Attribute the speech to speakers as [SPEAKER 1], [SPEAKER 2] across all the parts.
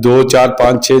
[SPEAKER 1] 2, 4, 5, 6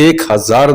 [SPEAKER 1] 1000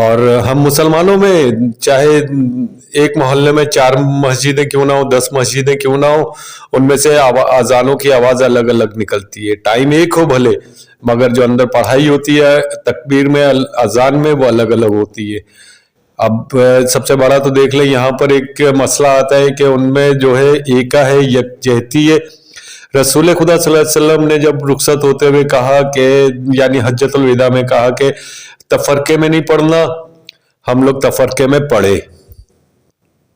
[SPEAKER 1] اور ہم مسلمانوں میں چاہے ایک محلے میں 4 مسجدیں کیوں نہ ہو، 10 مسجدیں کیوں نہ ہو، ان میں سے اذانوں کی آواز الگ الگ نکلتی ہے، ٹائم ایک ہو بھلے، مگر جو اندر پڑھائی ہوتی ہے تکبیر میں، اذان میں، وہ الگ الگ ہوتی ہے۔ اب سب سے بڑا تو دیکھ لیں یہاں پر ایک مسئلہ آتا ہے کہ ان میں جو ہے ایکا ہے، یکجہتی ہے۔ رسول خدا صلی اللہ علیہ وسلم نے جب رخصت ہوتے ہوئے کہا کہ یعنی حجۃ الوداع میں کہا کہ تفرقے میں نہیں پڑھنا، ہم لوگ تفرقے میں پڑھے،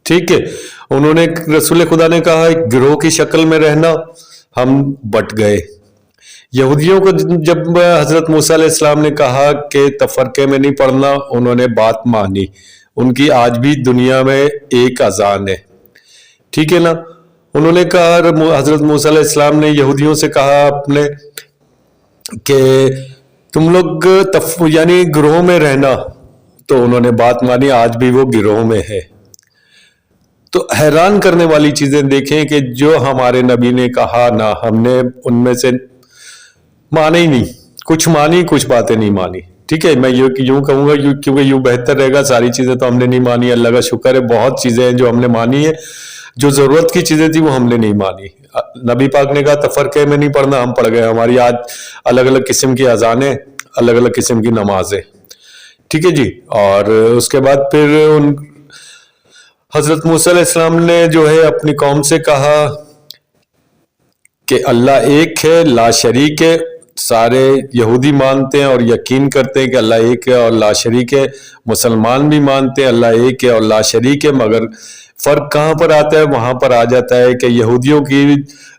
[SPEAKER 1] ٹھیک ہے۔ انہوں نے رسول خدا نے کہا گروہ کی شکل میں رہنا، ہم بٹ گئے۔ یہودیوں کو جب حضرت موسیٰ علیہ السلام نے کہا کہ تفرقے میں نہیں پڑھنا، انہوں نے بات مانی۔ ان کی آج بھی دنیا میں ایک اذان ہے، ٹھیک ہے نا۔ انہوں نے کہا، حضرت موسیٰ علیہ السلام نے یہودیوں سے کہا اپنے کہ تم لوگ یعنی گروہ میں رہنا، تو انہوں نے بات مانی، آج بھی وہ گروہ میں ہے۔ تو حیران کرنے والی چیزیں دیکھیں کہ جو ہمارے نبی نے کہا نا، ہم نے ان میں سے مانے ہی نہیں، کچھ مانی، کچھ باتیں نہیں مانی، ٹھیک ہے۔ میں یوں کہوں گا کیونکہ یوں بہتر رہے گا، ساری چیزیں تو ہم نے نہیں مانی، اللہ کا شکر ہے، بہت چیزیں ہیں جو ہم نے مانی ہے، جو ضرورت کی چیزیں تھی وہ ہم نے نہیں مانی۔ نبی پاک نے کہا تفرقے میں نہیں پڑھنا، ہم پڑھ گئے، ہماری آج الگ الگ قسم کی اذانیں، الگ الگ قسم کی نمازیں، ٹھیک ہے جی۔ اور اس کے بعد پھر حضرت موسیٰ علیہ السلام نے جو ہے اپنی قوم سے کہا کہ اللہ ایک ہے، لا شریک ہے۔ سارے یہودی مانتے ہیں اور یقین کرتے ہیں کہ اللہ ایک ہے اور لا شریک ہے، مسلمان بھی مانتے ہیں اللہ ایک ہے اور لا شریک ہے، مگر فرق کہاں پر آتا ہے؟ وہاں پر آ جاتا ہے کہ یہودیوں کی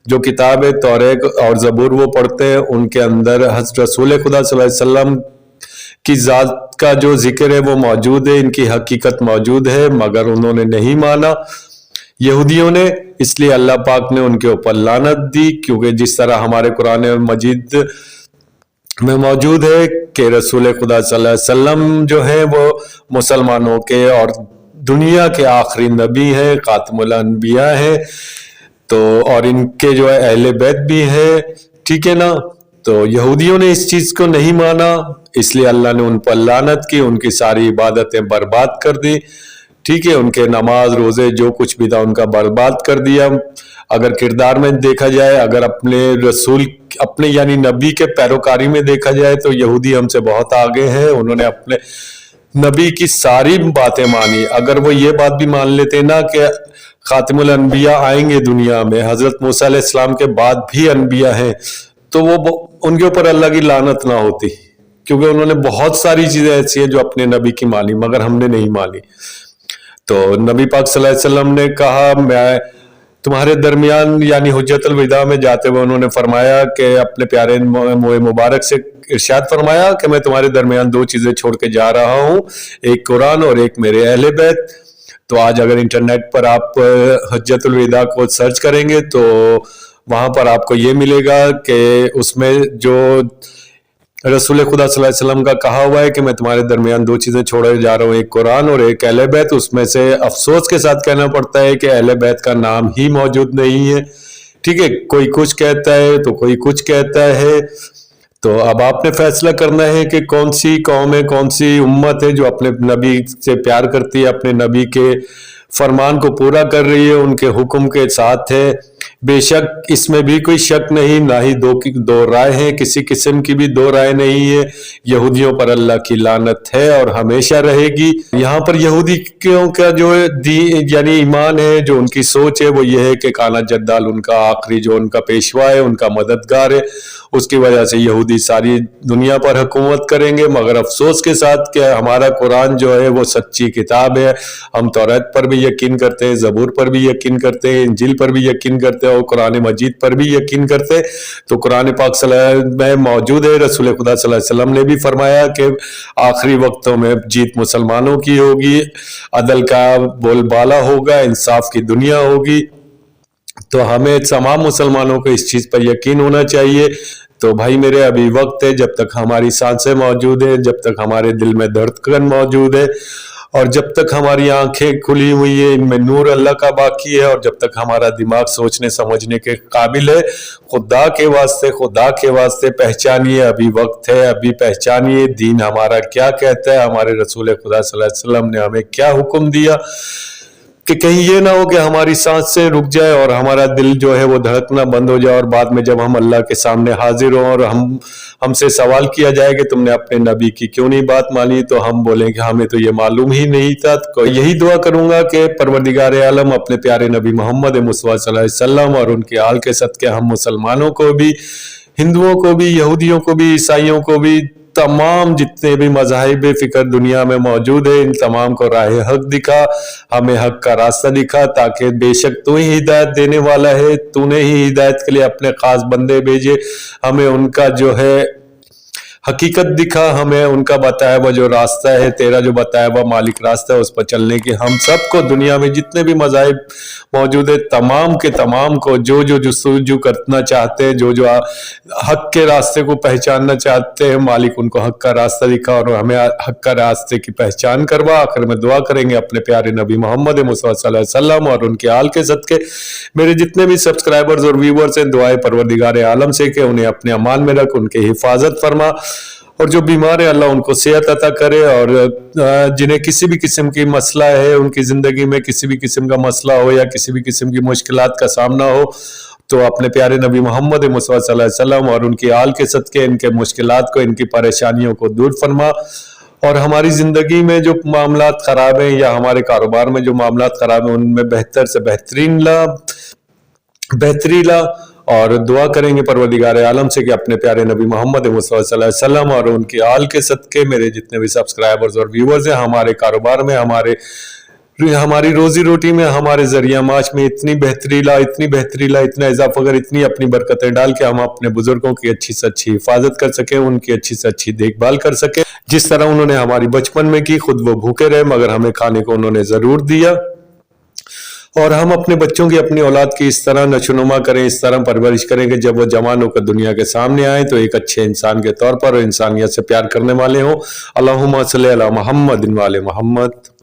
[SPEAKER 1] جو کتاب ہے توریت اور زبور وہ پڑھتے ہیں، ان کے اندر حضرت رسول خدا صلی اللہ علیہ وسلم کی ذات کا جو ذکر ہے وہ موجود ہے، ان کی حقیقت موجود ہے، مگر انہوں نے نہیں مانا یہودیوں نے، اس لیے اللہ پاک نے ان کے اوپر لعنت دی۔ کیونکہ جس طرح ہمارے قرآن مجید میں موجود ہے کہ رسول خدا صلی اللہ علیہ وسلم جو ہے وہ مسلمانوں کے اور دنیا کے آخری نبی ہیں، خاتم الانبیاء ہیں، تو اور ان کے جو ہے اہل بیت بھی ہیں، ٹھیک ہے نا۔ تو یہودیوں نے اس چیز کو نہیں مانا، اس لیے اللہ نے ان پر لعنت کی، ان کی ساری عبادتیں برباد کر دی، ٹھیک ہے، ان کے نماز روزے جو کچھ بھی تھا ان کا برباد کر دیا۔ اگر کردار میں دیکھا جائے، اگر اپنے رسول اپنے یعنی نبی کے پیروکاری میں دیکھا جائے تو یہودی ہم سے بہت آگے ہیں، انہوں نے اپنے نبی کی ساری باتیں مانی۔ اگر وہ یہ بات بھی مان لیتے نا کہ خاتم الانبیاء آئیں گے دنیا میں، حضرت موسیٰ علیہ السلام کے بعد بھی انبیاء ہیں، تو وہ ان کے اوپر اللہ کی لعنت نہ ہوتی، کیونکہ انہوں نے بہت ساری چیزیں ایسی ہیں جو اپنے نبی کی مانی، مگر ہم نے نہیں مانی۔ تو نبی پاک صلی اللہ علیہ وسلم نے کہا میں تمہارے درمیان یعنی حجۃ الوداع میں جاتے ہوئے انہوں نے فرمایا کہ اپنے پیارے منہ مبارک سے ارشاد فرمایا کہ میں تمہارے درمیان 2 چیزیں چھوڑ کے جا رہا ہوں، ایک قرآن اور ایک میرے اہل بیت۔ تو آج اگر انٹرنیٹ پر آپ حجۃ الوداع کو سرچ کریں گے تو وہاں پر آپ کو یہ ملے گا کہ اس میں جو رسول خدا صلی اللہ علیہ وسلم کا کہا ہوا ہے کہ میں تمہارے درمیان 2 چیزیں چھوڑے جا رہا ہوں، ایک قرآن اور ایک اہل بیت، اس میں سے افسوس کے ساتھ کہنا پڑتا ہے کہ اہل بیت کا نام ہی موجود نہیں ہے، ٹھیک ہے۔ کوئی کچھ کہتا ہے تو کوئی کچھ کہتا ہے، تو اب آپ نے فیصلہ کرنا ہے کہ کون سی قوم ہے، کون سی امت ہے جو اپنے نبی سے پیار کرتی ہے، اپنے نبی کے فرمان کو پورا کر رہی ہے، ان کے حکم کے ساتھ ہے۔ بے شک اس میں بھی کوئی شک نہیں، نہ ہی دو رائے ہیں، کسی قسم کی بھی 2 رائے نہیں ہے۔ یہودیوں پر اللہ کی لعنت ہے اور ہمیشہ رہے گی۔ یہاں پر یہودیوں کا جو یعنی ایمان ہے، جو ان کی سوچ ہے وہ یہ ہے کہ کانا جدال ان کا آخری جو ان کا پیشوا ہے، ان کا مددگار ہے، اس کی وجہ سے یہودی ساری دنیا پر حکومت کریں گے۔ مگر افسوس کے ساتھ کہ ہمارا قرآن جو ہے وہ سچی کتاب ہے، ہم توریت پر بھی یقین کرتے ہیں، زبور پر بھی یقین کرتے ہیں، انجیل پر بھی یقین کرتے ہیں اور قرآن مجید پر بھی یقین کرتے ہیں۔ تو قرآن پاک صلی اللہ علیہ وسلم میں موجود ہے، رسول خدا صلی اللہ علیہ وسلم نے بھی فرمایا کہ آخری وقتوں میں جیت مسلمانوں کی ہوگی، عدل کا بول بالا ہوگا، انصاف کی دنیا ہوگی۔ تو ہمیں تمام مسلمانوں کو اس چیز پر یقین ہونا چاہیے۔ تو بھائی میرے ابھی وقت ہے، جب تک ہماری سانسیں موجود ہیں، جب تک ہمارے دل میں دھڑکن موجود ہے اور جب تک ہماری آنکھیں کھلی ہوئی ہیں ان میں نور اللہ کا باقی ہے، اور جب تک ہمارا دماغ سوچنے سمجھنے کے قابل ہے، خدا کے واسطے پہچانیے، ابھی وقت ہے، ابھی پہچانیے دین ہمارا کیا کہتا ہے، ہمارے رسول خدا صلی اللہ علیہ وسلم نے ہمیں کیا حکم دیا، کہ کہیں یہ نہ ہو کہ ہماری سانس سے رک جائے اور ہمارا دل جو ہے وہ دھڑکنا بند ہو جائے، اور بعد میں جب ہم اللہ کے سامنے حاضر ہوں اور ہم سے سوال کیا جائے کہ تم نے اپنے نبی کی کیوں نہیں بات مانی، تو ہم بولیں کہ ہمیں تو یہ معلوم ہی نہیں تھا۔ تو یہی دعا کروں گا کہ پروردگار عالم اپنے پیارے نبی محمد مصطفیٰ صلی اللہ علیہ وسلم اور ان کے آل کے صدقے ہم مسلمانوں کو بھی، ہندوؤں کو بھی، یہودیوں کو بھی، عیسائیوں کو بھی، تمام جتنے بھی مذاہب فکر دنیا میں موجود ہیں، ان تمام کو راہ حق دکھا، ہمیں حق کا راستہ دکھا، تاکہ بے شک تو ہی ہدایت دینے والا ہے، تو نے ہی ہدایت کے لیے اپنے خاص بندے بھیجے، ہمیں ان کا جو ہے حقیقت دکھا، ہمیں ان کا بتایا ہوا جو راستہ ہے، تیرا جو بتایا ہوا مالک راستہ ہے، اس پر چلنے کی ہم سب کو، دنیا میں جتنے بھی مذاہب موجود ہیں تمام کے تمام کو، جو جستجو کرنا چاہتے ہیں، جو حق کے راستے کو پہچاننا چاہتے ہیں، مالک ان کو حق کا راستہ دکھا اور ہمیں حق کا راستے کی پہچان کروا۔ آخر میں دعا کریں گے اپنے پیارے نبی محمد مصطفیٰ صلی اللہ علیہ وسلم اور ان کے آل کے صدقے میرے جتنے بھی سبسکرائبرز اور ویورز ہیں، دعائے پروردگار عالم سے کہ انہیں اپنے امان میں رکھ، ان کی حفاظت فرما، اور جو بیمار ہے اللہ ان کو صحت عطا کرے، اور جنہیں کسی بھی قسم کی مسئلہ ہے، ان کی زندگی میں کسی بھی قسم کا مسئلہ ہو یا کسی بھی قسم کی مشکلات کا سامنا ہو، تو اپنے پیارے نبی محمد مصطفیٰ صلی اللہ علیہ وسلم اور ان کی آل کے صدقے ان کے مشکلات کو، ان کی پریشانیوں کو دور فرما، اور ہماری زندگی میں جو معاملات خراب ہیں یا ہمارے کاروبار میں جو معاملات خراب ہیں ان میں بہتر سے بہتری لا، اور دعا کریں گے پروردگار عالم سے کہ اپنے پیارے نبی محمد مصطفیٰ صلی اللہ علیہ وسلم اور ان کی آل کے صدقے میرے جتنے بھی سبسکرائبرز اور ویورز ہیں، ہمارے کاروبار میں، ہماری روزی روٹی میں، ہمارے ذریعہ معاش میں اتنی بہتری لا، اتنا اضافہ کر، اتنی اپنی برکتیں ڈال کے ہم اپنے بزرگوں کی اچھی سے اچھی حفاظت کر سکیں، ان کی اچھی سے اچھی دیکھ بھال کر سکیں، جس طرح انہوں نے ہماری بچپن میں کی، خود وہ بھوکے رہے مگر ہمیں کھانے کو انہوں نے ضرور دیا، اور ہم اپنے بچوں کی، اپنی اولاد کی اس طرح نشونما کریں، اس طرح پرورش کریں کہ جب وہ جوان ہو کر دنیا کے سامنے آئیں تو ایک اچھے انسان کے طور پر اور انسانیت سے پیار کرنے والے ہوں۔ اللہم صلی علی محمد و علی محمد۔